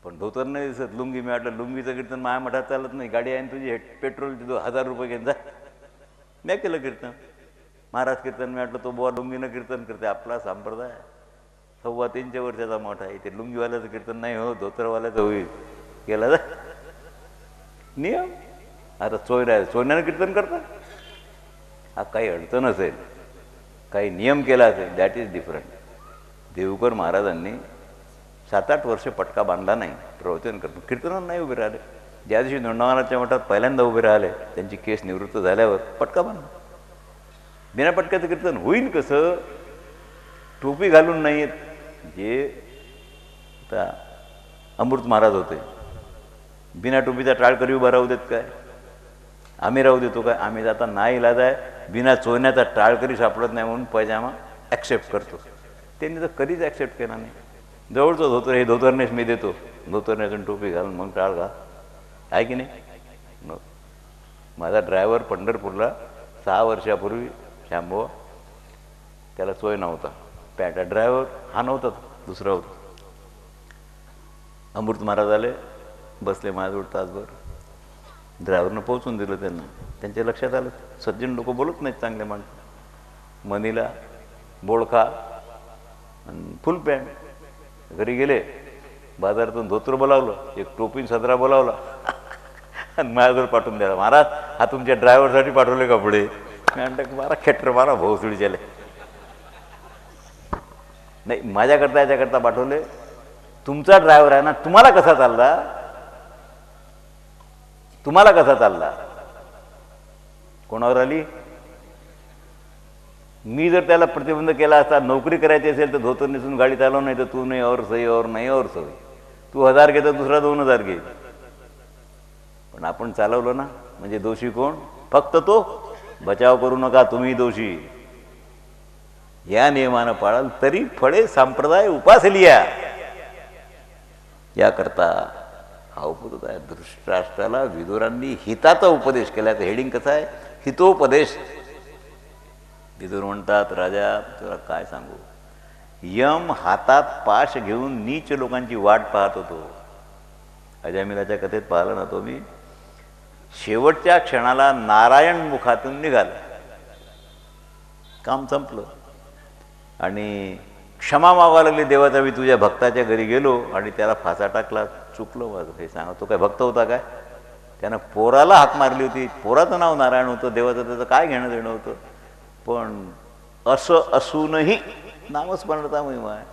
पण धोतर नाही दिसत, लुंगी. मी वाटलं लुंगीचं कीर्तन माझ्या मठात चालत नाही, गाडी आहे तुझी, पेट्रोल देतो 1000 रुपये घेऊन जा. मी केलं कीर्तन. महाराज कीर्तन. मी वाटलं तो बुवा लुंगीनं कीर्तन करते. आपला संप्रदाय 3.25 वर्षाचा मोठा आहे, इथे लुंगीवाल्याचं कीर्तन नाही हो, धोतरवाल्याचं होईल. केलं जा नियम. आता सोन्यानं कीर्तन करतात. हा काही अडचण असेल, काही नियम केला असेल, दॅट इज डिफरंट. देवकर महाराजांनी 7-8 वर्ष पटका बांधला नाही प्रवचन करतो, कीर्तनात नाही उभे राहिले. ज्या दिवशी नोंदवनाच्या मठात पहिल्यांदा उभे राहिले, त्यांची केस निवृत्त झाल्यावर पटका बांधला. बिना पटक्याचं कीर्तन होईल कसं? टोपी घालून नाही येत. जे आता अमृत महाराज होते, बिना टोपीचा टाळकरी उभा राहू देत काय? आम्ही राहू देतो काय? आम्ही जाता नाही इलाज आहे, बिना चोण्याचा टाळकरी सापडत नाही म्हणून पैजामा ॲक्सेप्ट करतो. त्यांनी तर कधीच ॲक्सेप्ट केला नाही. जवळचं धोतर, हे धोतरनेस मी देतो, धोतरनेसून टोपी घालून मग टाळ घाल, आहे की नाही? माझा ड्रायव्हर पंढरपूरला 6 वर्षापूर्वी शांभो, त्याला सोय नव्हता पॅन्ट. ड्रायव्हर हा नव्हता, दुसरा होता. अमृत महाराज आले, बसले माझ्याजवळ तासभर. ड्रायव्हरनं पोहोचून दिलं त्यांना. त्यांच्या लक्षात आलं सज्जन लोक बोलत नाहीत चांगले माणसं. मनीला बोळखा आणि फुल पॅन्ट. घरी गेले, बाजारातून धोतर बोलावलं, एक टोपी सदरा बोलावला आणि माझ्याजवळ पाठवून द्याला. महाराज हा तुमच्या ड्रायव्हरसाठी पाठवले कपडे. मी म्हणतो मारा खेटर मारा भोसडी चले. नाही, माझ्याकरता याच्याकरता पाठवले. तुमचा ड्रायव्हर आहे ना, तुम्हाला कसा चालला? तुम्हाला कसा चालला? कोणावर आली? मी जर त्याला प्रतिबंध केला असता, नोकरी करायची असेल तर धोतर नेसून गाडी चालव, नाही तर तू नाही और सही और नाही और सही. तू 1000 घेतो, दुसरा 2000 घे. पण आपण चालवलं ना, म्हणजे दोषी कोण? फक्त तो. बचाव करू नका, तुम्ही दोषी. या नियमानं पाळाल तरी फळे संप्रदाय उपासलिया. याकरता हा उपदेश आहे. धृतराष्ट्राला विदुरांनी हिताचा उपदेश केला. हेडिंग कसं आहे? हितोपदेश. विदुर म्हणतात, राजा तुला काय सांगू, यम हातात पाश घेऊन नीच लोकांची वाट पाहत होतो. अजामिलाच्या कथेत पाहिलं ना तो मी. शेवटच्या क्षणाला नारायण मुखातून निघाला, काम संपलं. आणि क्षमा मागायला लागली देवाचा, मी तुझ्या भक्ताच्या घरी गेलो आणि त्याला फासा टाकला, चुकलं माझं. हे सांगा, तो काय भक्त होता काय? त्यानं पोराला हाक मारली होती. पोराचं नाव नारायण होतं, देवाचं त्याचं काय घेणं देणं होतं? पण असं असूनही नामस्मरणाचा महिमा आहे.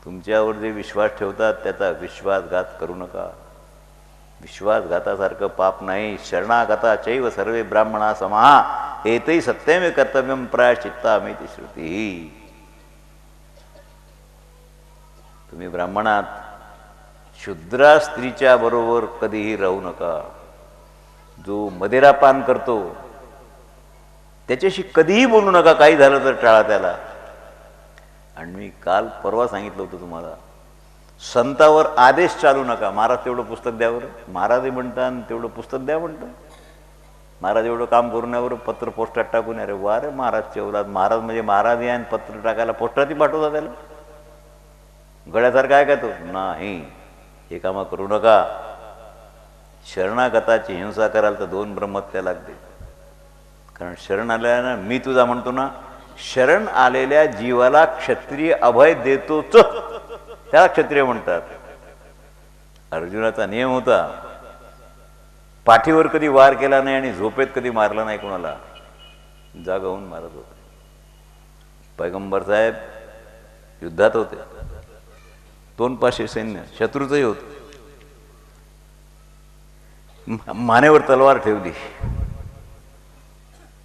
तुमच्यावर जे विश्वास ठेवतात त्याचा विश्वासघात करू नका. विश्वासघातासारखं पाप नाही. शरणागता चैव सर्वे ब्राह्मणा समाहा एतै सत्यमे कर्तव्यम प्रायश्चित्तामिति श्रुती. तुम्ही ब्राह्मणात शुद्रा स्त्रीच्या बरोबर कधीही राहू नका. जो मदिरापान करतो त्याच्याशी कधीही बोलू नका, काही झालं तर टाळा त्याला. आणि मी काल परवा सांगितलं होतं तुम्हाला, संतावर आदेश चालू नका. महाराज तेवढं पुस्तक द्यावर, महाराजही म्हणतात तेवढं पुस्तक द्या म्हणतात. महाराज एवढं काम करून यावर पत्र पोस्टात टाकून, अरे वा रे महाराजचे औलाद. महाराज म्हणजे महाराज आहे आणि पत्र टाकायला पोस्टातही पाठवता त्याला. गड्यासारखा आहे का तो? नाही, हे कामं करू नका. शरणागताची हिंसा कराल तर 2 ब्रह्महत्या लागते. कारण शरण आल्यानं, मी तुझा म्हणतो ना, शरण आलेल्या जीवाला क्षत्रिय अभय देतोच, त्याला क्षत्रिय म्हणतात. अर्जुनाचा नियम होता, पाठीवर कधी वार केला नाही आणि झोपेत कधी मारला नाही कोणाला, जागा होऊन मारत होते. पैगंबर साहेब युद्धात होते, 2 पाचशे सैन्य, शत्रूचंही होत. मानेवर तलवार ठेवली.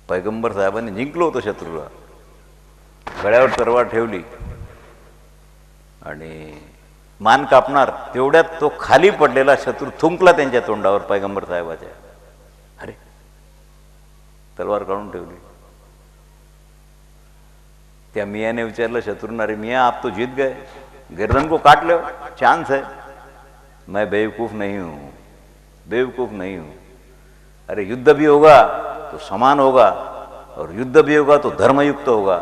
पैगंबर साहेबांनी जिंकलो होतं शत्रूला. गळ्यावर तलवार ठेवली आणि मान कापणार तेवढ्यात तो खाली पडलेला शत्रू थुंकला त्यांच्या तोंडावर, पैगंबर साहेबाच्या. अरे, तलवार काढून ठेवली. त्या मियाने विचारलं शत्रूंना, अरे मियाँ आप तो जीत गए, गर्दन को काट लो, चांस है. मैं बेवकूफ नहीं हूं, बेवकूफ नहीं हूं. अरे युद्ध भी होगा तो समान होगा और युद्ध भी होगा तो धर्मयुक्त होगा.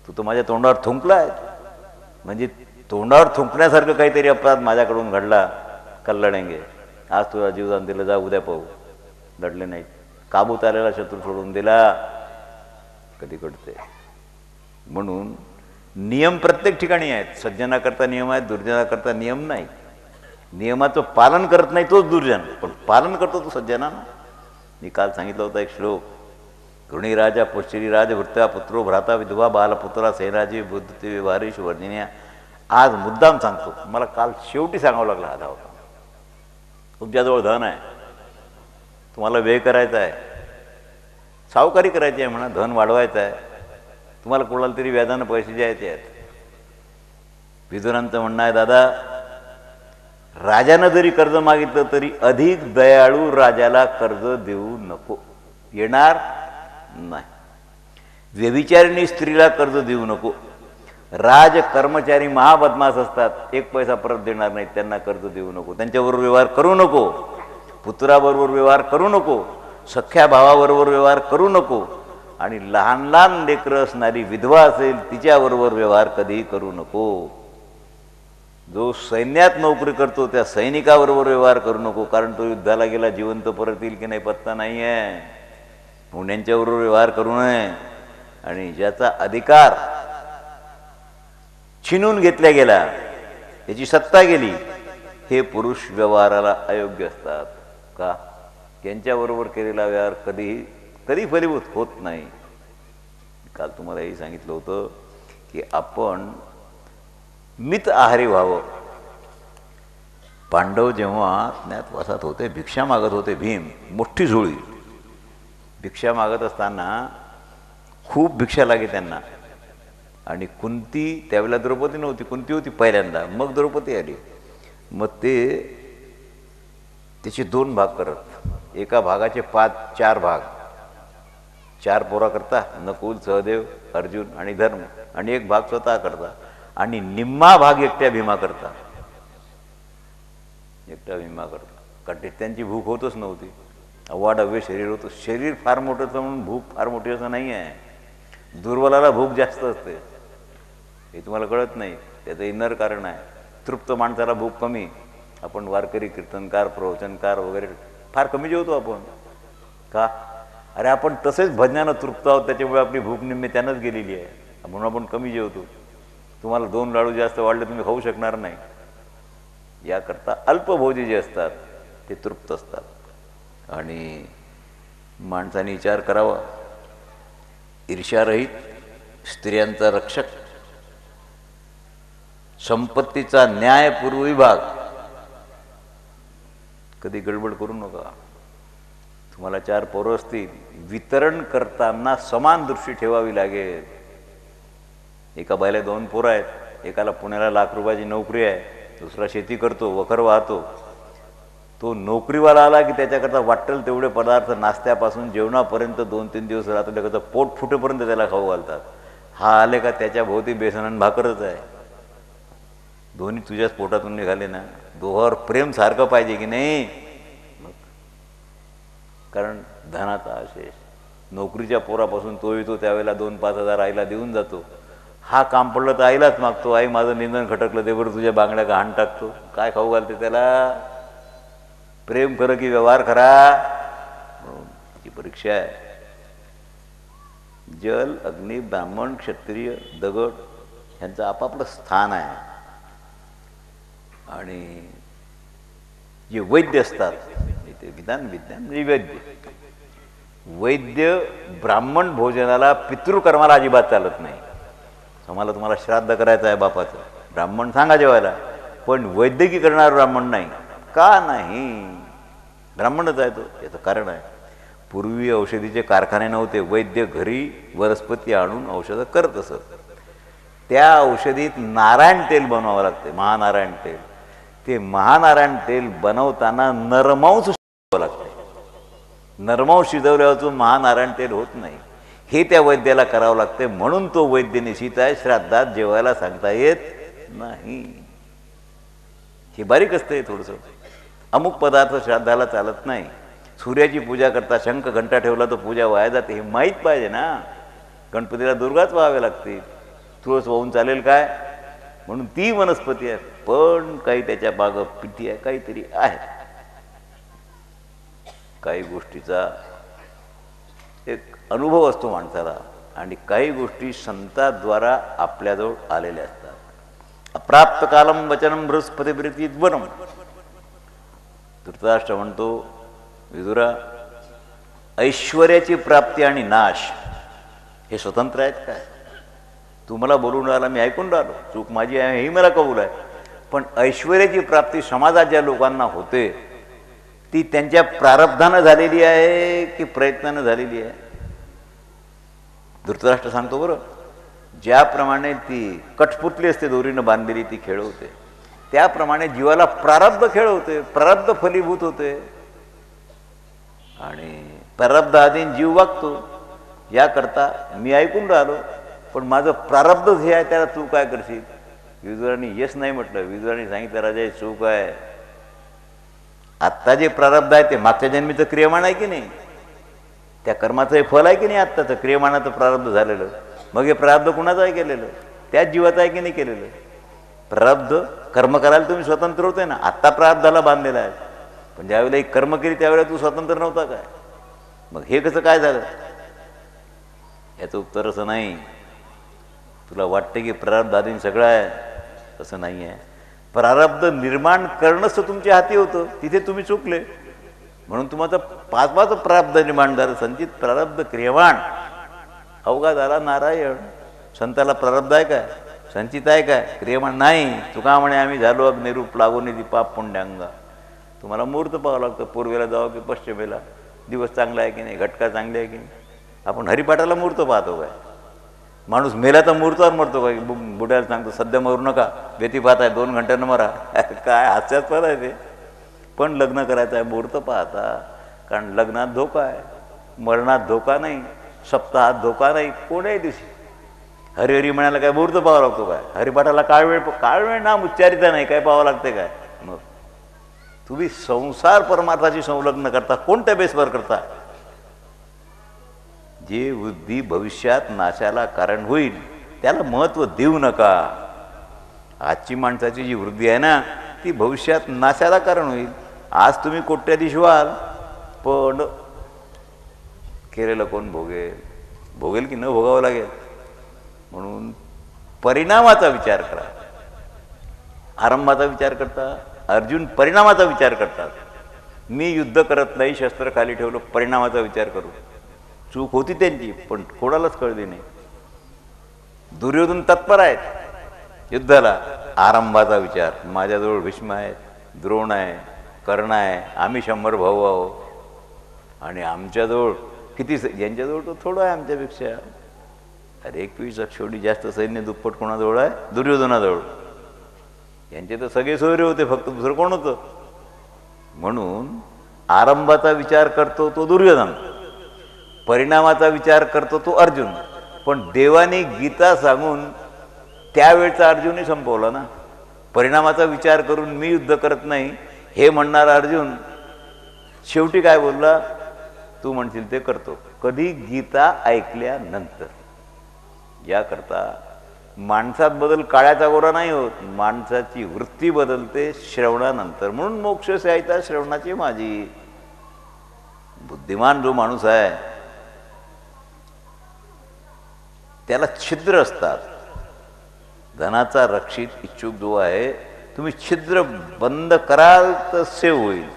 तू तो माझ्या तोंडावर थुंकलाय, म्हणजे तोंडावर थुंकण्यासारखं काहीतरी अपराध माझ्याकडून घडला, कल्लडेंगे. आज तुला जीवदान दिलं, जा उद्या पाहू. लढले नाहीत. काबूत आलेला शत्रू सोडून दिला. कधी घडते. म्हणून नियम प्रत्येक ठिकाणी आहेत. सज्जनाकरता नियम आहेत, दुर्जनाकरता नियम नाही. नियमाचं पालन करत नाही तोच दुर्जन, पण पालन करतो तो सज्जना ना. मी काल सांगितलं होतं एक श्लोक, गृणी राजा पुष्यरी राजभृत्या पुत्रो भ्राता विधवा बालपुत्रा सेनाजी बुद्धी व्यवहारेश वर्जिन्या. आज मुद्दाम सांगतो, मला काल शेवटी सांगावं लागला हा होता. तुमच्याजवळ धन आहे, तुम्हाला व्यय करायचा आहे, सावकारी करायची आहे म्हणा, धन वाढवायचं आहे, तुम्हाला कोणाला तरी व्याजानं पैसे द्यायचे आहेत. विदुरांचं म्हणणं आहे, दादा राजानं जरी कर्ज मागितलं तरी अधिक दयाळू राजाला कर्ज देऊ नको, येणार नाही. व्यभिचारिणी स्त्रीला कर्ज देऊ नको. राज कर्मचारी महाबदमाश असतात, एक पैसा परत देणार नाहीत, त्यांना कर्ज देऊ नको. त्यांच्याबरोबर व्यवहार करू नको. पुत्राबरोबर व्यवहार करू नको. सख्या भावाबरोबर व्यवहार करू नको. आणि लहान लहान लेकरं असणारी विधवा असेल तिच्याबरोबर व्यवहार कधीही करू नको. जो सैन्यात नोकरी करतो त्या सैनिकाबरोबर व्यवहार करू नको, कारण तो युद्धाला गेला जिवंत परत येईल की नाही पत्ता नाही आहे. म्हणून यांच्याबरोबर व्यवहार करू नये. आणि ज्याचा अधिकार छिनून घेतला गेला, त्याची सत्ता गेली, हे पुरुष व्यवहाराला अयोग्य असतात. का? यांच्याबरोबर केलेला व्यवहार कधी फलीभूत होत नाही. काल तुम्हाला हे सांगितलं होतं की आपण मित आहारी व्हावं. पांडव जेव्हा ज्ञातवासात होते, भिक्षा मागत होते. भीम मोठी झोळी भिक्षा मागत असताना खूप भिक्षा लागे त्यांना. आणि कुंती, त्यावेळेला द्रौपदी नव्हती, कुंती होती पहिल्यांदा, मग द्रौपदी आली. मग त्याचे 2 भाग करत, एका भागाचे 4 भाग, 4 पोरा करता, नकुल, सहदेव, अर्जुन आणि धर्म, आणि एक भाग स्वतः करता, आणि निम्मा भाग एकट्या भीमा करता. कारण त्यांची भूक होतच नव्हती. अवाढव्य शरीर होतं. शरीर फार मोठं म्हणून भूक फार मोठी असं नाही आहे. दुर्बलाला भूक जास्त असते, हे तुम्हाला कळत नाही. त्याचं इनर कारण आहे. तृप्त माणसाला भूक कमी. आपण वारकरी, कीर्तनकार, प्रवचनकार वगैरे फार कमी जेवतो आपण. का? अरे आपण तसेच भजनानं तृप्त आहोत, त्याच्यामुळे आपली भूक निम्मे त्यानंच गेलेली आहे, म्हणून आपण कमी जेवतो. तुम्हाला 2 लाडू जास्त वाढले तुम्ही खाऊ शकणार नाही. याकरता अल्पभोजी जे असतात ते तृप्त असतात. आणि माणसाने विचार करावा. ईर्ष्यारहित, स्त्रियांचा रक्षक, संपत्तीचा न्यायपूर्व विभाग, कधी गडबड करू नका. तुम्हाला 4 पोरं असतील, वितरण करताना समान दृष्टी ठेवावी लागेल. एका बाईला 2 पोरं आहेत, एकाला पुण्याला ₹1,00,000 नोकरी आहे, दुसरा शेती करतो, वखर वाहतो. तो नोकरीवाला आला की त्याच्याकरता वाटेल तेवढे पदार्थ नाश्त्यापासून जेवणापर्यंत 2-3 दिवस राहतो, त्याकरता पोट फुटेपर्यंत त्याला खाऊ घालतात. हा आले का त्याच्या भोवती बेसन आणि भाकरच आहे. दोन्ही तुझ्याच पोटातून निघाले ना. दोघांवर प्रेम सारखं पाहिजे की नाही. कारण धनाचा आशेष. नोकरीच्या पोरापासून तो येतो त्यावेळेला 2-5 हजार आईला देऊन जातो. हा काम पडलं तर आईलाच मागतो, आई माझं निंदन खटकलं ते बरं तुझ्या बांगड्या घाण टाकतो. काय खाऊ घालते त्याला? प्रेम खरं की व्यवहार खरा? ही परीक्षा आहे. जल, अग्नी, ब्राह्मण, क्षत्रिय, दगड ह्यांचं आपापलं स्थान आहे. आणि जे वैद्य असतात, ते विज्ञान वैद्य, वैद्य ब्राह्मण भोजनाला, पितृकर्माला अजिबात चालत नाही. आम्हाला तुम्हाला श्राद्ध करायचं आहे बापाचं, ब्राह्मण सांगा जेवायला, पण वैद्यकी करणार ब्राह्मण नाही. का नाही? ब्राह्मणच आहे तो. याचं कारण आहे, पूर्वी औषधीचे कारखाने नव्हते. वैद्य घरी वनस्पती आणून औषधं करत असत. त्या औषधीत नारायण तेल बनवावं लागते, महानारायण तेल. ते महानारायण तेल बनवताना नरमांस शिजवावं लागते. नरमांस शिजवल्यावर महानारायण तेल होत नाही. हे त्या वैद्याला करावं लागते. म्हणून तो वैद्य निश्चित आहे. श्राद्धात जेवायला सांगता येत नाही. हे बारीक असते थोडंसं. अमुक पदार्थ श्राद्धाला चालत नाही. सूर्याची पूजा करता शंख घंटा ठेवला तर पूजा वाया जाते, हे माहीत पाहिजे ना. गणपतीला दुर्गाच व्हावे लागते. तुळस वाहून चालेल काय? म्हणून ती वनस्पती आहे, पण काही त्याच्या बाग पिठी आहे, काहीतरी आहे. काही गोष्टीचा एक अनुभव असतो माणसाला, आणि काही गोष्टी संताद्वारा आपल्याजवळ आलेल्या असतात. अप्राप्त कालम वचनम बृहस्पती वनम. धृतराष्ट्र म्हणतो, विदुरा, ऐश्वर्याची प्राप्ती आणि नाश हे स्वतंत्र आहेत काय? तू मला बोलून राहिला, मी ऐकून राहिलो, चूक माझी आहे ही मला कबूल आहे. पण ऐश्वर्याची प्राप्ती समाजात ज्या लोकांना होते ती त्यांच्या प्रारब्धानं झालेली आहे की प्रयत्नानं झालेली आहे? धृतराष्ट्र सांगतो, बरं, ज्याप्रमाणे ती कठपुतली असते दोरीनं बांधलेली, ती खेळवते, त्याप्रमाणे जीवाला प्रारब्ध खेळवते, प्रारब्ध फलीभूत होते आणि प्रारब्ध आधीन जीव वागतो. याकरता मी ऐकून राहिलो, पण माझं प्रारब्ध हे आहे, त्याला तू काय करशील? विदुराने येस नाही म्हटलं. विदुराने सांगितलं, राजा चूक आहे. आत्ता जे प्रारब्ध आहे ते मागच्या जन्मीचं क्रियमाण आहे की नाही? त्या कर्माचं हे फल आहे की नाही? आत्ताचं क्रियमाणाचं प्रारब्ध झालेलं. मग हे प्रारब्ध कुणाचं आहे केलेलं? त्याच जीवाचं आहे की नाही केलेलं? प्रारब्ध कर्म करायला तुम्ही स्वतंत्र होते ना. आत्ता प्रारब्धाला बांधलेला आहे, पण ज्यावेळेला एक कर्म केली त्यावेळेला तू स्वतंत्र नव्हता काय? मग हे कसं काय झालं? याचं उत्तर असं नाही. तुला वाटतं की प्रारब्ध आधीन सगळं आहे, असं नाही आहे. प्रारब्ध निर्माण करणंच तुमच्या हाती होतं, तिथे तुम्ही चुकले, म्हणून तुम्हाला पाचवाचं प्रारब्ध निर्माण झालं. संचित प्रारब्ध क्रियमाण अवघा झाला नारायण. संताला प्रारब्ध आहे काय? संचित आहे काय? क्रियमाण नाही. तुका म्हणे, आम्ही झालो अग्निरूप लागून ती पाप पुण्यांगा. तुम्हाला मुहूर्त पाहावं लागतं, पूर्वेला जावं की पश्चिमेला, दिवस चांगला आहे की नाही, घटका चांगले आहे की नाही. आपण हरिपाठाला मुहूर्त पाहतो काय? माणूस मेला तर मुहूर्तावर मरतो काय? बुड्याला सांगतो सध्या मरू नका, बेती पाहत आहे, 2 घंट्यानं मरा. काय हास्यास्पद आहे ते. पण लग्न करायचं आहे, मुहूर्त पाहता, कारण लग्नात धोका आहे, मरणात धोका नाही, सप्ताहात धोका नाही, कोण्याही दिवशी. हरिहरी म्हणायला काय मुहूर्त पाहावा लागतो काय? हरिपाठाला काळवेळ नाम उच्चारिता नाही, काय पाहावं लागते काय? मग तुम्ही संसार परमार्थाची संलग्न करता, कोणत्या बेसवर करता? जे वृद्धी भविष्यात नाशाला कारण होईल त्याला महत्त्व देऊ नका. आजची माणसाची जी वृद्धी आहे ना, ती भविष्यात नाशाला कारण होईल. आज तुम्ही कोट्याधीश व्हाल, पण केलेलं कोण भोगेल की न भोगावं लागेल. म्हणून परिणामाचा विचार करा. आरंभाचा विचार करता, अर्जुन परिणामाचा विचार करतात. मी युद्ध करत नाही, शस्त्र खाली ठेवलं, परिणामाचा विचार करू. चूक होती त्यांची, पण कोणालाच कळली नाही. दुर्योधन तत्पर आहेत युद्धाला. आरंभाचा विचार, माझ्याजवळ भीष्म आहेत, द्रोण आहे, कर्ण आहे, आम्ही 100 भाऊ आहोत, आणि आमच्याजवळ किती, यांच्याजवळ तर थोडं आहे आमच्यापेक्षा. अरे 21 शेवटी जास्त सैन्य दुप्पट कोणाजवळ आहे? दुर्योधनाजवळ. यांचे तर सगळे सोयरे होते, फक्त दुसरं कोण होतं? म्हणून आरंभाचा विचार करतो तो दुर्योधन, परिणामाचा विचार करतो तो अर्जुन. पण देवाने गीता सांगून त्यावेळचा अर्जुनही संपवला ना. परिणामाचा विचार करून मी युद्ध करत नाही हे म्हणणारा अर्जुन शेवटी काय बोलला? तू म्हणशील ते करतो. कधी? गीता ऐकल्यानंतर. याकरता माणसात बदल काळ्याचा गोरा नाही होत, माणसाची वृत्ती बदलते श्रवणानंतर. म्हणून मोक्ष स्यायता श्रवणाची माझी. बुद्धिमान जो माणूस आहे त्याला छिद्र असतात. धनाचा रक्षित इच्छुक जो आहे, तुम्ही छिद्र बंद कराल तर सेव होईल.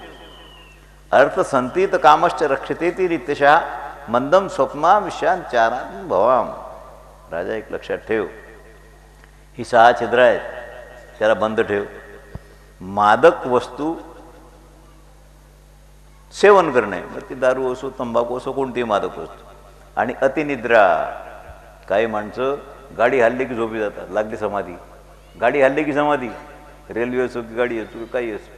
अर्थ संतीत कामश्च रक्षतेती नित्यशः मंदम स्वप्ना विषयांचारान भवाम. राजा एक लक्षात ठेव, ही 6 छिद्र आहेत, त्याला बंद ठेव. मादक वस्तू सेवन करणे, मग ती दारू असो, तंबाखू असो, कोणतीही मादक वस्तू. आणि अतिनिद्रा. काही माणसं गाडी हल्ली की झोपी जातात, लागली समाधी. गाडी हल्ली की समाधी, रेल्वे असो की गाडी असो, काही असो.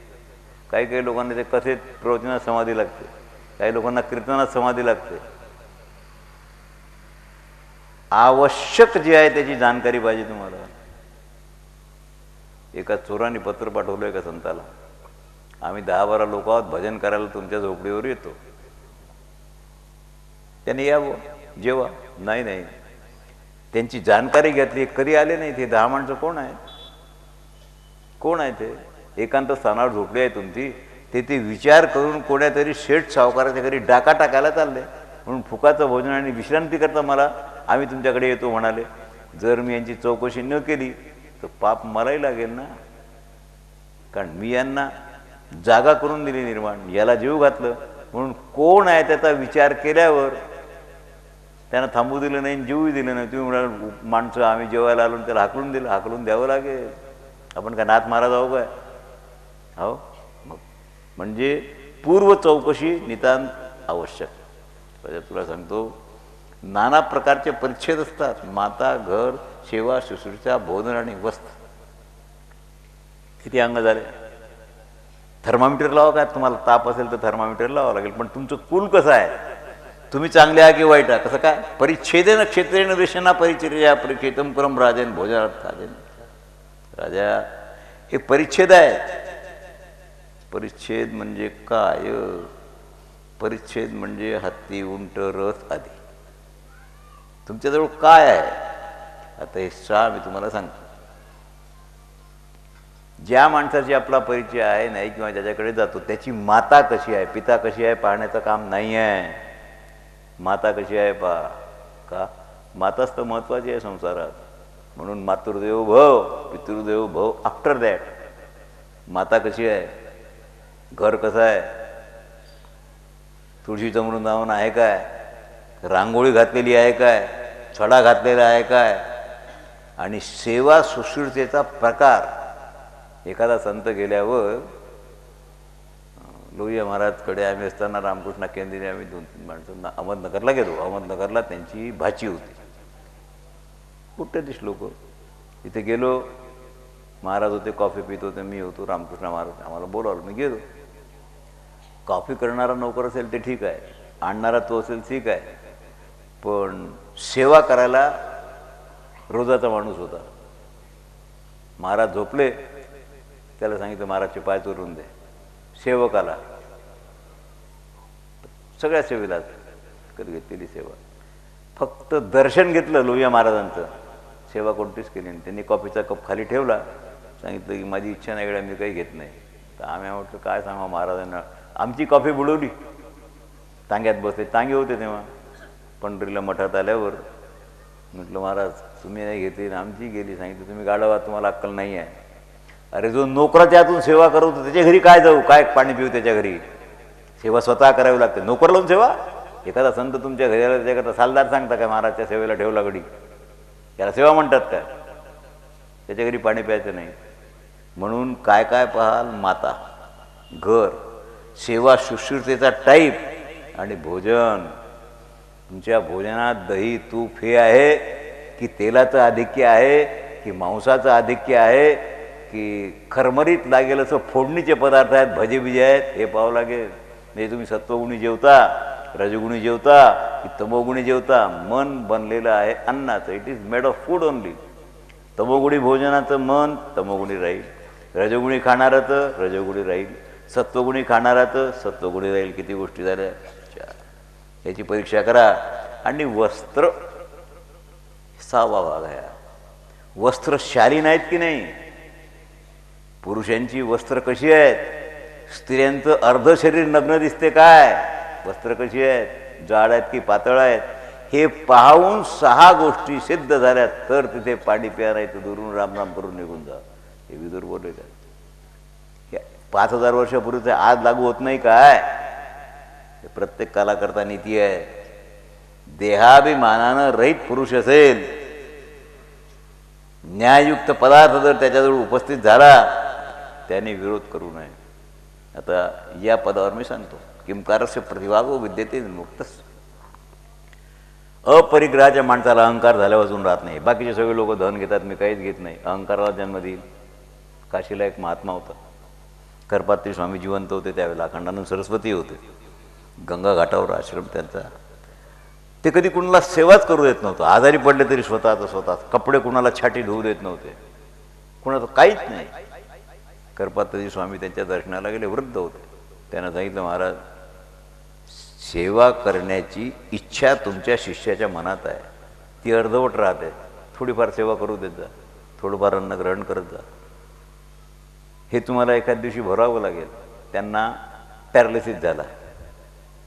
काही काही लोकांना ते कथेत प्रवचनात समाधी लागते, काही लोकांना कीर्तनात समाधी लागते. आवश्यक जे आहे त्याची जाणकारी पाहिजे तुम्हाला. एका चोराने पत्र पाठवलं एका संताला, आम्ही 10-12 लोक आहोत, भजन करायला तुमच्या झोपडीवर येतो, त्याने यावं जेव्हा. नाही, त्यांची जानकारी घेतली, कधी आले नाही ते. 10 माणसं कोण आहेत? कोण आहे ते? एकांत स्थानावर झोपली आहे तुमची, ते विचार करून कोण्यातरी शेठ सावकाराच्या घरी डाका टाकायला चालले, म्हणून फुकाचं भोजन आणि विश्रांती करता आम्ही तुमच्याकडे येतो म्हणाले. जर मी यांची चौकशी न केली तर पाप मलाही लागेल ना, कारण मी यांना जागा करून दिली निर्माण, याला जीव घातलं, म्हणून कोण आहे त्याचा विचार केल्यावर त्यांना थांबू दिलं नाही, जीवही दिलं नाही. तुम्ही म्हणाल माणसं आम्ही जेवायला आलो त्याला हाकलून दिलं, हाकलून द्यावं लागेल. आपण काय नाथ महाराज आहो काय? हो, मग म्हणजे पूर्व चौकशी नितांत आवश्यक. तुला सांगतो, नाना प्रकारचे परिच्छेद असतात. माता, घर, सेवा, शुश्रूषा, भोजन आणि वस्त्र. किती अंग झाले? थर्मामीटर लावा काय? तुम्हाला ताप असेल तर थर्मामीटर लावावं लागेल, पण तुमचं कुल कसं आहे? तुम्ही चांगले आहे की वाईट आहे? कसं काय? परिच्छेदेन क्षेत्रेन देशना परिचर्या परिच्छेदम क्रम राजेन भोजनार्थाजेन. राजा, हे परिच्छेद आहे. परिच्छेद म्हणजे काय? परिच्छेद म्हणजे हत्ती, उंट, रथ आदी. तुमच्याजवळ काय आहे? आता हे मी तुम्हाला सांगतो. ज्या माणसाची आपला परिचय आहे नाही किंवा ज्याच्याकडे जातो त्याची माता कशी आहे, पिता कशी आहे पाहण्याचं काम नाही आहे. माता कशी आहे पहा. का? माताच तर महत्वाची आहे संसारात. म्हणून मातृदेवो भव, पितृदेवो भव आफ्टर दॅट. माता कशी आहे? घर कसं आहे? तुळशीचं वृंदावन आहे काय? रांगोळी घातलेली आहे काय? छडा घातलेला आहे काय? आणि सेवा शुश्रूषेचा प्रकार. एखादा संत गेल्यावर, लोहिया महाराजकडे आम्ही असताना रामकृष्ण केंद्रीने आम्ही 2-3 माणसांना अहमदनगरला गेलो. अहमदनगरला त्यांची भाची होती, कुठे लोक. तिथे गेलो, महाराज होते, कॉफी पित होते, मी होतो, रामकृष्ण महाराज आम्हाला बोलावलं. मी गेलो. कॉफी करणारा नोकर असेल ते ठीक आहे, आणणारा तो असेल ठीक आहे, पण सेवा करायला रोजाचा माणूस होता. महाराज झोपले, त्याला सांगितलं महाराजचे पाय चोरून दे. सेवकाला, सगळ्या सेवेला घेतलेली सेवा. फक्त दर्शन घेतलं लोहिया महाराजांचं, सेवा कोणतीच केली नाही. त्यांनी कॉफीचा कप खाली ठेवला, सांगितलं की माझी इच्छा नाही गड्या, मी काही घेत नाही. तर आम्ही म्हटलं काय सांगा महाराजांना, आमची कॉफी बुडवली. तांग्यात बसले, तांगे होते तेव्हा. पंढरीला मठात आल्यावर म्हटलं महाराज तुम्ही नाही घेतली, आमची गेली. सांगितलं तुम्ही गाढवा, तुम्हाला अक्कल नाही आहे. अरे जो नोकराच्या हातून सेवा करवतो त्याच्या घरी काय जाऊ, काय पाणी पिऊ त्याच्या घरी? सेवा स्वतः करावी लागते. नोकर लावून सेवा? एखादा संत तुमच्या घरी आला त्याच्याकरता सालदार सांगता काय महाराजच्या सेवेला ठेवला गडी? याला सेवा म्हणतात काय? त्याच्या घरी पाणी प्यायचं नाही. म्हणून काय काय पाहाल? माता, घर, सेवा शुश्रूषेचा टाईप आणि भोजन. तुमच्या भोजनात दही तूप हे आहे की तेलाचं आधिक्य आहे की मांसाचं आधिक्य आहे की खरमरीत लागेल असं फोडणीचे पदार्थ आहेत, भजे बिजे आहेत, हे पाहावं लागेल. म्हणजे तुम्ही सत्वगुणी जेवता, रजगुणी जेवता की तमोगुणी जेवता. मन बनलेलं आहे अन्नाचं. It is made of food only. तमोगुणी भोजनाचं मन तमोगुणी राहील, रजगुणी खाणाराचं रजगुणी राहील, सत्वगुणी खाणाराचं सत्वगुणी राहील. किती गोष्टी झाल्या? याची परीक्षा करा. आणि वस्त्र 6वा भाग आहे. वस्त्र शालीन आहेत की नाही? पुरुषांची वस्त्र कशी आहेत? स्त्रियांचं अर्ध शरीर नग्न दिसते काय? वस्त्र कशी आहेत? जाड आहेत की पातळ आहेत? हे पाहून 6 गोष्टी सिद्ध झाल्या तर तिथे पाणी प्या, नाही तर दुरून राम राम करून निघून जा. हे विदुर बोलले काय? 5000 वर्षापूर्वीचे आज लागू होत नाही काय? हे प्रत्येक कालाकरता नीती आहे. देहाभिमानानं रहित पुरुष असेल, न्याययुक्त पदार्थ जर त्याच्याजवळ उपस्थित झाला, त्याने विरोध करू नये. आता या पदावर मी सांगतो, किमकारस्य प्रतिभागो विद्यते मुक्तस. अपरिग्रहाच्या माणसाला अहंकार झाल्यापासून राहत नाही. बाकीचे सगळे लोक धन घेतात, मी काहीच घेत नाही. अहंकाराला जन्म देईल. काशीला एक महात्मा होता, करपात्री स्वामी जिवंत होते त्यावेळेला, अखंडानंद सरस्वती होते, गंगा घाटावर आश्रम त्यांचा. ते कधी कुणाला सेवाच करू देत नव्हतं. आजारी पडले तरी स्वतः कपडे कुणाला छाटी धुवू देत नव्हते, कुणाचं काहीच नाही. करपात्री स्वामी त्यांच्या दर्शनाला गेले, वृद्ध होते. त्यांना सांगितलं महाराज, सेवा करण्याची इच्छा तुमच्या शिष्याच्या मनात आहे, ती अर्धवट राहते. थोडीफार सेवा करू देत जा, थोडंफार अन्न ग्रहण करत जा. हे तुम्हाला एखाद दिवशी भरावं लागेल. त्यांना पॅरालिसिस झाला,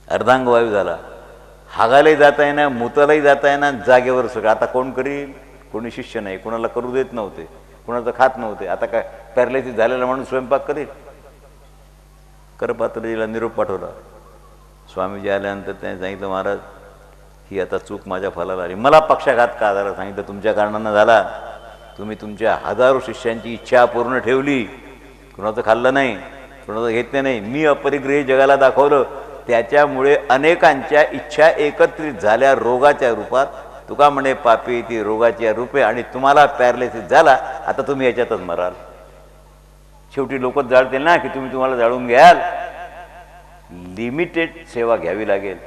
अर्धांगवायू झाला, हागालाही जाता येईना, मुतालाही जाता येईना, जागेवर सगळं. आता कोण करील? कोणी शिष्य नाही, कोणाला करू देत नव्हते, कोणाचं खात नव्हते. आता काय पॅरालिसिस झालेला माणूस स्वयंपाक करेल? करपात्रजीला निरोप पाठवला. स्वामीजी आल्यानंतर त्याने सांगितलं, महाराज ही आता चूक माझ्या फलाला आली. मला पक्षाघात का झाला? सांगितलं, तुमच्या कारणानं झाला. तुम्ही तुमच्या हजारो शिष्यांची इच्छा पूर्ण ठेवली, कुणाचं खाल्लं नाही, कुणाचं घेतलं नाही. मी अपरिग्रही जगाला दाखवलं, त्याच्यामुळे अनेकांच्या इच्छा एकत्रित झाल्या रोगाच्या रूपात. तुका म्हणे पापी ती रोगाच्या रूपे, आणि तुम्हाला पॅरालिसिस झाला. आता तुम्ही याच्यातच मराल. शेवटी लोकच जाळतील ना की तुम्हाला जाळून घ्याल. लिमिटेड सेवा घ्यावी लागेल,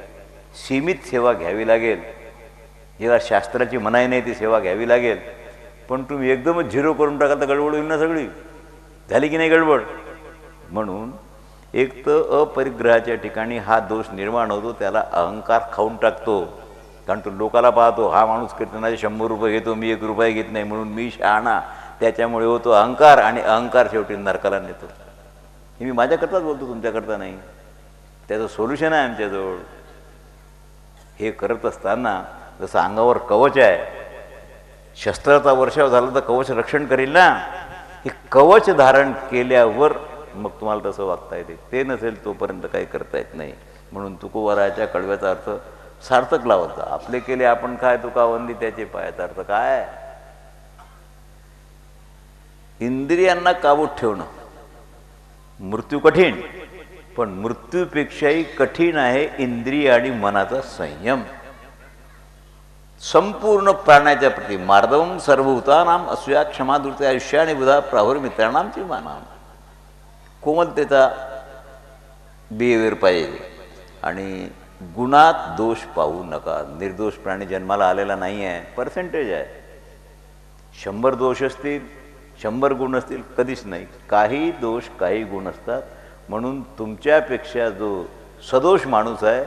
सीमित सेवा घ्यावी लागेल. जेव्हा शास्त्राची मनाई नाही ती सेवा घ्यावी लागेल. पण तुम्ही एकदमच झिरो करून टाकाल तर गडबड होईल ना सगळी. झाली की नाही गडबड? म्हणून एक तर अपरिग्रहाच्या ठिकाणी हा दोष निर्माण होतो, त्याला अहंकार खाऊन टाकतो. कारण तो लोकाला पाहतो, हा माणूस कीर्तनाचे 100 रुपये घेतो, मी 1 रुपया घेत नाही, म्हणून मी शहाणा. त्याच्यामुळे होतो अहंकार, आणि अहंकार शेवटी नरकाला नेतो. हे मी माझ्याकरताच बोलतो, तुमच्याकरता नाही. त्याचं सोल्युशन आहे आमच्याजवळ. हे करत असताना जसं अंगावर कवच आहे, शस्त्राचा वर्षाव झाला तर कवच रक्षण करेल ना. हे कवच धारण केल्यावर मग तुम्हाला तसं वागता येते. ते नसेल तोपर्यंत काही करता येत नाही. म्हणून तुकोबाराच्या कडव्याचा अर्थ सार्थक लावत. आपले केले आपण काय, तुकावंदी त्याचे पायाचा अर्थ काय? इंद्रियांना काबूत ठेवणं. मृत्यू कठीण, पण मृत्यूपेक्षाही कठीण आहे इंद्रिय आणि मनाचा संयम. संपूर्ण प्राण्याच्या प्रती मार्दवम सर्वभूतानाम असूया क्षमा दुर्ते आयुष्य आणि बुधा प्राहुर मित्रांनामची मानाम. कोमलतेचा बिहेवियर पाहिजे. आणि गुणात दोष पाहू नका. निर्दोष प्राणी जन्माला आलेला नाही आहे, पर्सेंटेज आहे. 100 दोष असतील, 100 गुण असतील, कधीच नाही. काही दोष काही गुण असतात. म्हणून तुमच्यापेक्षा जो सदोष माणूस आहे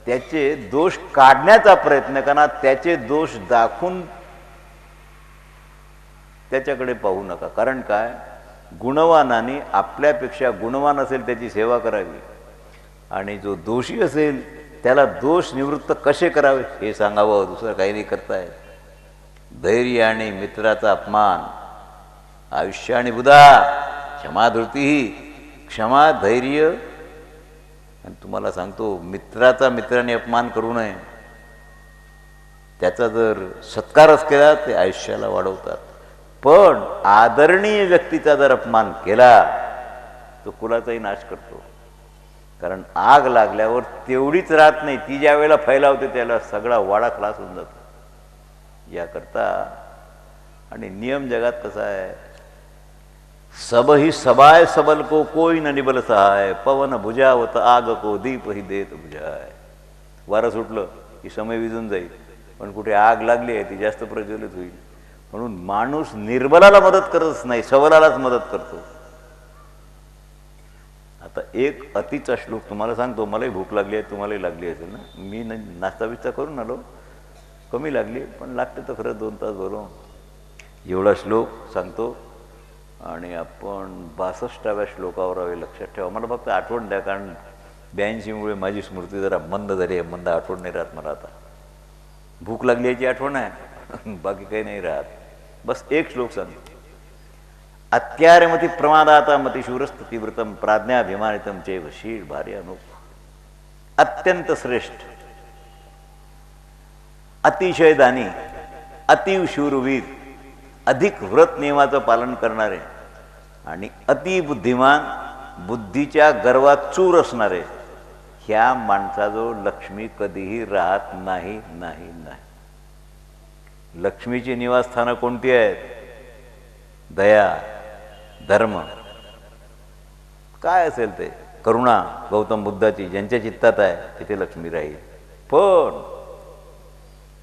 त्याचे दोष काढण्याचा प्रयत्न करा. त्याचे दोष दाखवून त्याच्याकडे पाहू नका. कारण काय, गुणवानाने आपल्यापेक्षा गुणवान असेल त्याची सेवा करावी, आणि जो दोषी असेल त्याला दोष निवृत्त कसे करावे हे सांगावं. दुसरं काही नाही करताय. धैर्य आणि मित्राचा अपमान, आयुष्य आणि बुधा, क्षमाधृती ही क्षमा, धैर्य. आणि तुम्हाला सांगतो, मित्राचा मित्राने अपमान करू नये. त्याचा जर सत्कारच केला ते आयुष्याला वाढवतात. पण आदरणीय व्यक्तीचा जर अपमान केला तो कुलाचाही नाश करतो. कारण आग लागल्यावर तेवढीच राहत नाही, ती ज्या वेळेला फैलावते त्याला सगळा वाडा खलास होऊन जातो. याकरता आणि नियम जगात कसा आहे, सब ही सबाय सबल को कोई न निबल सहाय, पवन बुझावत आग को दीप ही देत बुझाय. वारं सुटलं की समय विजून जाईल, पण कुठे आग लागली आहे ती जास्त प्रज्वलित होईल. म्हणून माणूस निर्बलाला मदत करतच नाही, सबलालाच मदत करतो. आता एक अतिचा श्लोक तुम्हाला सांगतो. मलाही भूक लागली आहे, तुम्हालाही लागली असेल ना. मी नाश्ता बिस्ता करून आलो, कमी लागली, पण लागते तर खरं 2 तास भरून. एवढा श्लोक सांगतो आणि आपण 62व्या श्लोकावर हवे. लक्षात ठेवा. मला फक्त आठवण द्या, कारण 82मुळे माझी स्मृती जरा मंद झाली आहे. मंद आठवण नाही राहत मला. आता भूक लागली याची आठवण आहे, बाकी काही नाही राहत. बस एक श्लोक सांगतो. अत्यारमती प्रमादाता मतिशूरस्ततिव्रतम प्राज्ञाभिमानितम चैव शील भार्य अनुप. अत्यंत श्रेष्ठ, अतिशय दानी, अतिव शूरवीर, अधिक व्रत नियमाचं पालन करणारे आणि अतिबुद्धिमान, बुद्धीच्या गर्वात चूर असणारे, ह्या माणसाजवळ लक्ष्मी कधीही राहत नाही नाही नाही. लक्ष्मीची निवासस्थानं कोणती आहेत? दया, धर्म, काय असेल ते, करुणा. गौतम बुद्धाची ज्यांच्या चित्तात आहे तिथे लक्ष्मी राहील. पण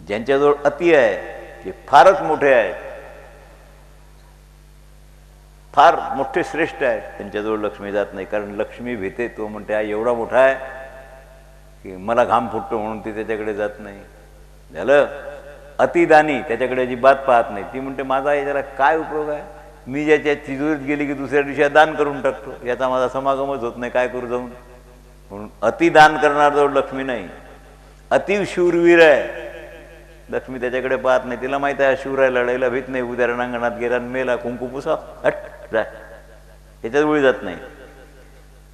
ज्यांच्याजवळ अति आहे ते फारच मोठे आहेत, फार मोठे श्रेष्ठ आहेत, त्यांच्याजवळ लक्ष्मी जात नाही. कारण लक्ष्मी भीते. तो म्हणते हा एवढा मोठा आहे की मला घाम फुटतो, म्हणून ती त्याच्याकडे जात नाही. झालं. अतिदानी, त्याच्याकडे अजिबात पाहत नाही. ती म्हणते माझा याच्याला काय उपयोग आहे, मी ज्याच्या तिजोरीत गेली की दुसऱ्या दिवशी दान करून टाकतो, याचा माझा समागमच होत नाही, काय करू जाऊन. म्हणून अतिदान करणार जवळ लक्ष्मी नाही. अतिव शूरवीर आहे, लक्ष्मी त्याच्याकडे पाहत नाही. तिला माहिती आहे शूर आहे, लढाईला भीत नाही. उद्या रणांगणात गेला मेला, कुंकू पुसा हट जाय, त्याच्यात वेळी जात नाही.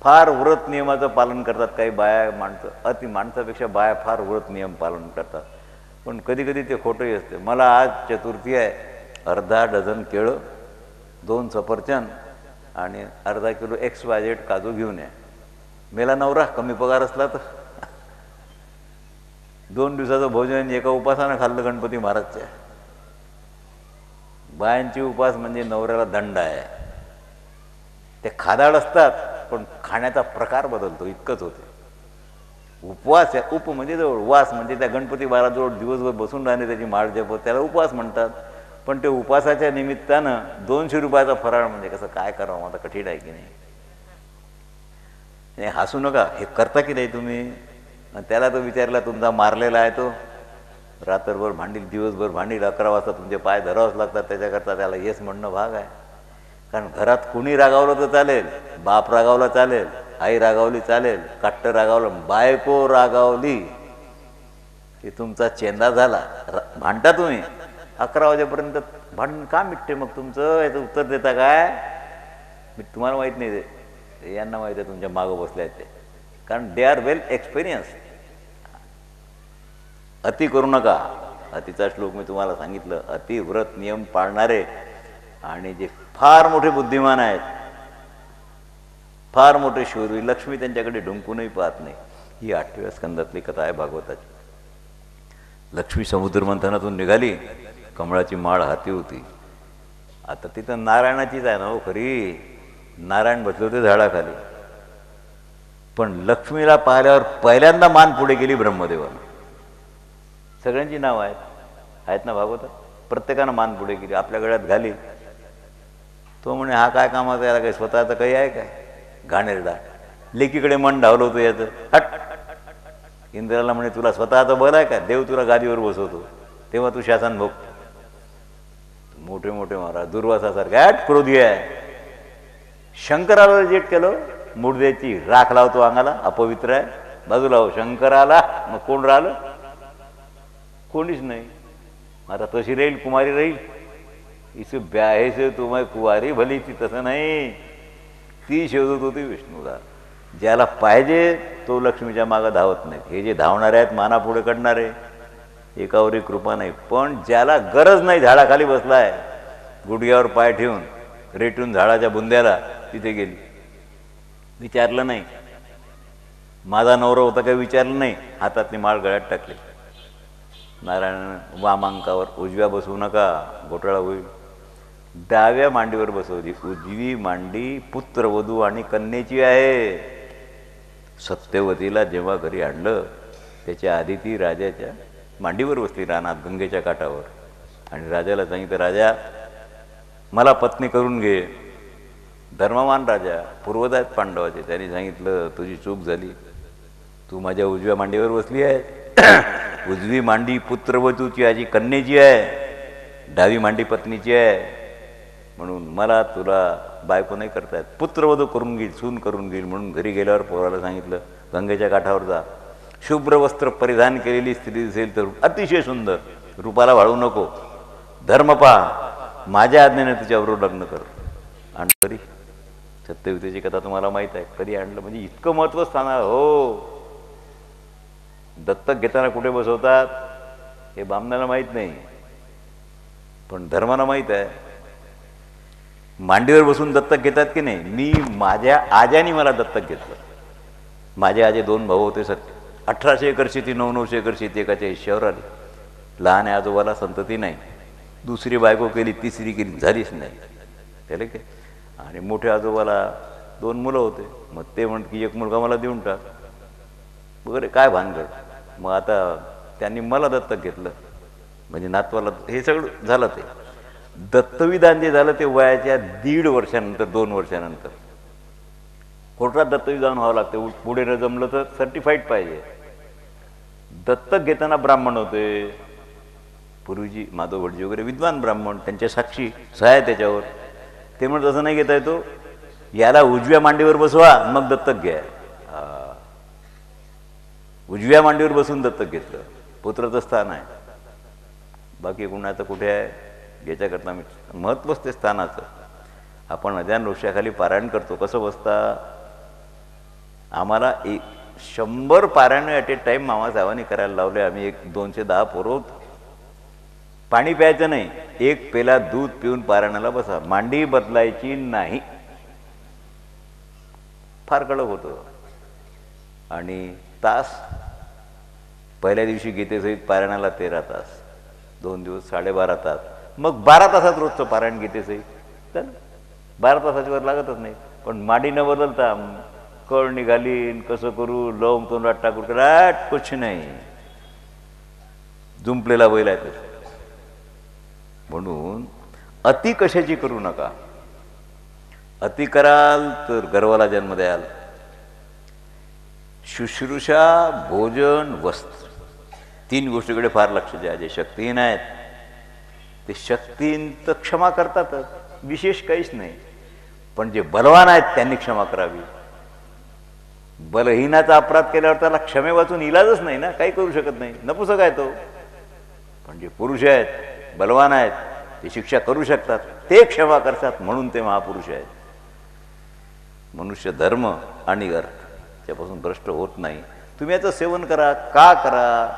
फार व्रत नियमाचं पालन करतात काही बाया माणसं, माणसापेक्षा बाया फार व्रत नियम पालन करतात. पण कधी कधी ते खोटंही असते. मला आज चतुर्थी आहे, अर्धा डझन केळं, 2 सफरचंद आणि अर्धा किलो XYZ काजू घेऊन या. मेला नवरा, कमी पगार असला तर 2 दिवसाचं भोजन एका उपासानं खाल्लं गणपती महाराजच्या. बायांची उपास म्हणजे नवऱ्याला दंड आहे. ते खादाड असतात पण खाण्याचा प्रकार बदलतो, इतकंच होते. उपवास आहे, उप म्हणजे जवळ, वास म्हणजे त्या गणपती बाळाजवळ दिवसभर बसून राहणे, त्याची माळ जपत, त्याला उपवास म्हणतात. पण ते उपवासाच्या निमित्तानं 200 रुपयाचा फराळ म्हणजे कसं, काय करावं आता, कठीण आहे की नाही. हसू नका, हे करता की नाही तुम्ही. त्याला तो विचारला, तुमचा मारलेला आहे तो, रात्रभर भांडील, दिवसभर भांडील, 11 वाजता तुमचे पाय धरावंच लागतात त्याच्याकरता. त्याला येस म्हणणं भाग आहे. कारण घरात कुणी रागावलं तर चालेल, बाप रागावला चालेल, आई रागावली चालेल, काट्ट रागावलं, बायको रागावली की तुमचा चेंदा झाला. भांडता तुम्ही 11 वाजेपर्यंत, भांडण का मिटते मग तुमचं, याचं उत्तर देता काय. मी तुम्हाला माहीत नाही, ते यांना माहीत आहे, तुमच्या मागं बसले आहेत ते, कारण दे आर वेल एक्सपिरियन्स. अति करू नका. अतिचा श्लोक मी तुम्हाला सांगितलं. अति व्रत नियम पाळणारे आणि जे फार मोठे बुद्धिमान आहेत, फार मोठे शूरवीर, लक्ष्मी त्यांच्याकडे ढुंकूनही पाहत नाही. ही 8व्या स्कंदातली कथा आहे भागवताची. लक्ष्मी समुद्र मंथनातून निघाली, कमळाची माळ हाती होती. आता तिथं नारायणाचीच आहे ना हो खरी, नारायण बसले होते झाडाखाली. पण लक्ष्मीला पाहिल्यावर पहिल्यांदा मान पुढे केली ब्रह्मदेवानं. सगळ्यांची नावं आहेत ना भागवतात, प्रत्येकानं मान पुढे केली, आपल्या गळ्यात घाली. तो म्हणे हा काय कामाचा, याला काही स्वतःचं काही आहे काय, घाणेरडा. लेकीकडे मन धावलं होतं याचं, हट. इंद्राला म्हणे तुला स्वतःचं बल आहे का, देव तुला गादीवर बसवतो तेव्हा तू शासन भोगतो. मोठे मोठे महाराज दुर्वासासारखे हट क्रोधी आहे. शंकराला रिजेक्ट केलं, मुर्द्याची राख लावतो अंगाला, अपवित्र आहे, बाजूला हो. शंकराला मग कोण राहिलं, कोणीच नाही. आता तशी राहील, कुमारी राहील. इस ब्याहे से तुम्हाला कुवारी भली ती, तसं नाही. ती शोधत होती विष्णूला. ज्याला पाहिजे तो लक्ष्मीच्या मागं धावत नाही. हे जे धावणारे आहेत माना पुढे काढणारे, एकावरी कृपा नाही. पण ज्याला गरज नाही, झाडाखाली बसलाय, गुडघ्यावर पाय ठेवून, रेटून झाडाच्या बुंद्याला, तिथे गेली, विचारलं नाही. माझा नवरा होता काही विचारलं नाही, हातातली माळ गळ्यात टाकली. नारायण वामांकावर, उजव्या बसवू नका, घोटाळा होईल. डाव्या मांडीवर बसवली. उजवी मांडी पुत्रवधू आणि कन्येची आहे. सत्यवतीला जेव्हा घरी आणलं, त्याच्या आधी ती राजाच्या मांडीवर बसली रानात, गंगेच्या काठावर. आणि राजाला सांगितलं, राजा मला पत्नी करून घे. धर्मवान राजा, पूर्वज पांडवाचे. त्यांनी सांगितलं तुझी चूक झाली, तू माझ्या उजव्या मांडीवर बसली आहे. उजवी मांडी पुत्रवधूची, आजी कन्येची आहे, डावी मांडी पत्नीची आहे. म्हणून मला तुला बायको नाही करता येत, पुत्रवधू करून घेईल, सून करून घेईल. म्हणून घरी गेल्यावर पोराला सांगितलं गंगेच्या काठावर जा, शुभ्र वस्त्र परिधान केलेली स्त्री दिसेल तर अतिशय सुंदर, रूपाला वाळू नको, धर्म पहा, माझ्या आज्ञेने तिच्याबरोबर लग्न कर. आणि तरी सत्यवतीची कथा तुम्हाला माहीत आहे. कधी आणलं म्हणजे इतकं महत्त्व स्थान हो. दत्तक घेताना कुठे बसवतात हे बामणाला माहीत नाही, पण धर्माला माहीत आहे. मांडीवर बसून दत्तक घेतात की नाही. मी माझ्या आज्याने मला दत्तक घेतलं. माझे आजे 2 भाऊ होते. 1800 एकर शेती, 900 एकर शेती एकाच्या हिश्श्यावर आली. लहान आजोबाला संतती नाही, दुसरी बायको केली, तिसरी केली, झालीच नाही त्याला काय. आणि मोठ्या आजोबाला 2 मुलं होते. मग ते म्हणत की एक मुलगा मला देऊन टाक वगैरे, काय भानगड. मग आता त्यांनी मला दत्तक घेतलं, म्हणजे नातवाला. हे सगळं झालं. ते दत्तविधान जे झालं ते वयाच्या 1.5 वर्षानंतर, 2 वर्षानंतर. कोर्टात दत्तविधान व्हावं लागतं. पुढे न जमलं तर सर्टिफाईड पाहिजे. दत्तक घेताना ब्राह्मण होते पूर्वीची, माधव भटजी वगैरे विद्वान ब्राह्मण, त्यांच्या साक्षी सहाय त्याच्यावर. ते म्हणत असं नाही घेता येतो, याला उजव्या मांडीवर बसवा मग दत्तक घ्या. उजव्या मांडीवर बसून दत्तक घेतलं. पुत्राचं स्थान आहे, बाकी कुणाचं कुठे आहे याच्याकरता महत्वच ते स्थानाचं. आपण अध्यान वृक्षाखाली पारायण करतो, कसं बसता? आम्हाला 100 पारायण ॲट ए टाईम मामासाहेबांनी करायला लावले. आम्ही 210 पोरं होतो. पाणी प्यायचं नाही, 1 पेला दूध पिऊन पारायणाला बसा, मांडी बदलायची नाही. फार कडक होतं. आणि तास, पहिल्या दिवशी गीतेसहित पारायणाला 13 तास, 2 दिवस 12.5 तास, मग 12 तासात रोजचं पारायण गीतेसहित. तर 12 तासाच्या वर लागतच नाही. पण मांडी न बदलता कळ निघाली, कसं करू, लवंग तोंडात टाकू, कराट कुछ नाही, जुंपलेला बैल आहे तसं. म्हणून अति कशाची करू नका. अति कराल तर गर्वाला जन्म द्याल. शुश्रूषा, भोजन, वस्त्र, 3 गोष्टीकडे फार लक्ष द्या. जे शक्तिहीन आहेत ते शक्तीहीन तर क्षमा करतातच, विशेष काहीच नाही. पण जे बलवान आहेत त्यांनी क्षमा करावी. बलहीनाचा अपराध केल्यावर त्याला क्षमे वाचून इलाजच नाही ना, काही करू शकत नाही, नपुसक आहे तो. पण जे पुरुष आहेत, बलवान आहेत, ते शिक्षा करू शकतात, ते क्षमा करतात, म्हणून ते महापुरुष आहेत. मनुष्य धर्म आणि अर्थ त्यापासून भ्रष्ट होत नाही. तुम्ही याचं सेवन करा. का करा?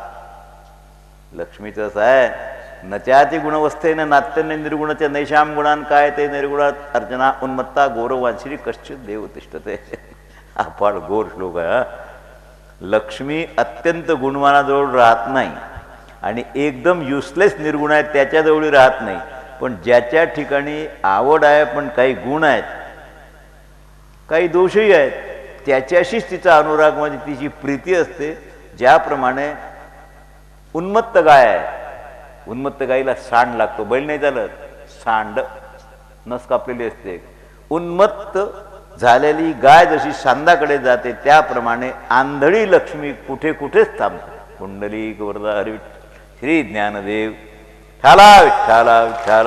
लक्ष्मीचं असं आहे, नचाती गुणवस्थेन नात्यन्य निर्गुणच्या नैशाम गुणान काय ते निर्गुणात अर्चना उन्मत्ता गौरवांशी कश्चित देव तिष्ठते. हा फार गोर श्लोक आहे. लक्ष्मी अत्यंत गुणवानाजवळ राहत नाही आणि एकदम युसलेस निर्गुण आहेत त्याच्याजवळ राहत नाही. पण ज्याच्या ठिकाणी आवड आहे पण काही गुण आहेत, काही दोषही आहेत, त्याच्याशीच तिचा अनुराग, म्हणजे तिची प्रीती असते. ज्याप्रमाणे उन्मत्त गाय आहे, उन्मत्त गायीला सांड लागतो, बैल नाही चालत, सांड, नस कापलेली असते. उन्मत्त झालेली गाय जशी सांदाकडे जाते त्याप्रमाणे आंधळी लक्ष्मी कुठे कुठेच थांबते. कुंडलिक वरदा हरी श्री ज्ञानदेव ठाला विठ्ठला विठ्ठला.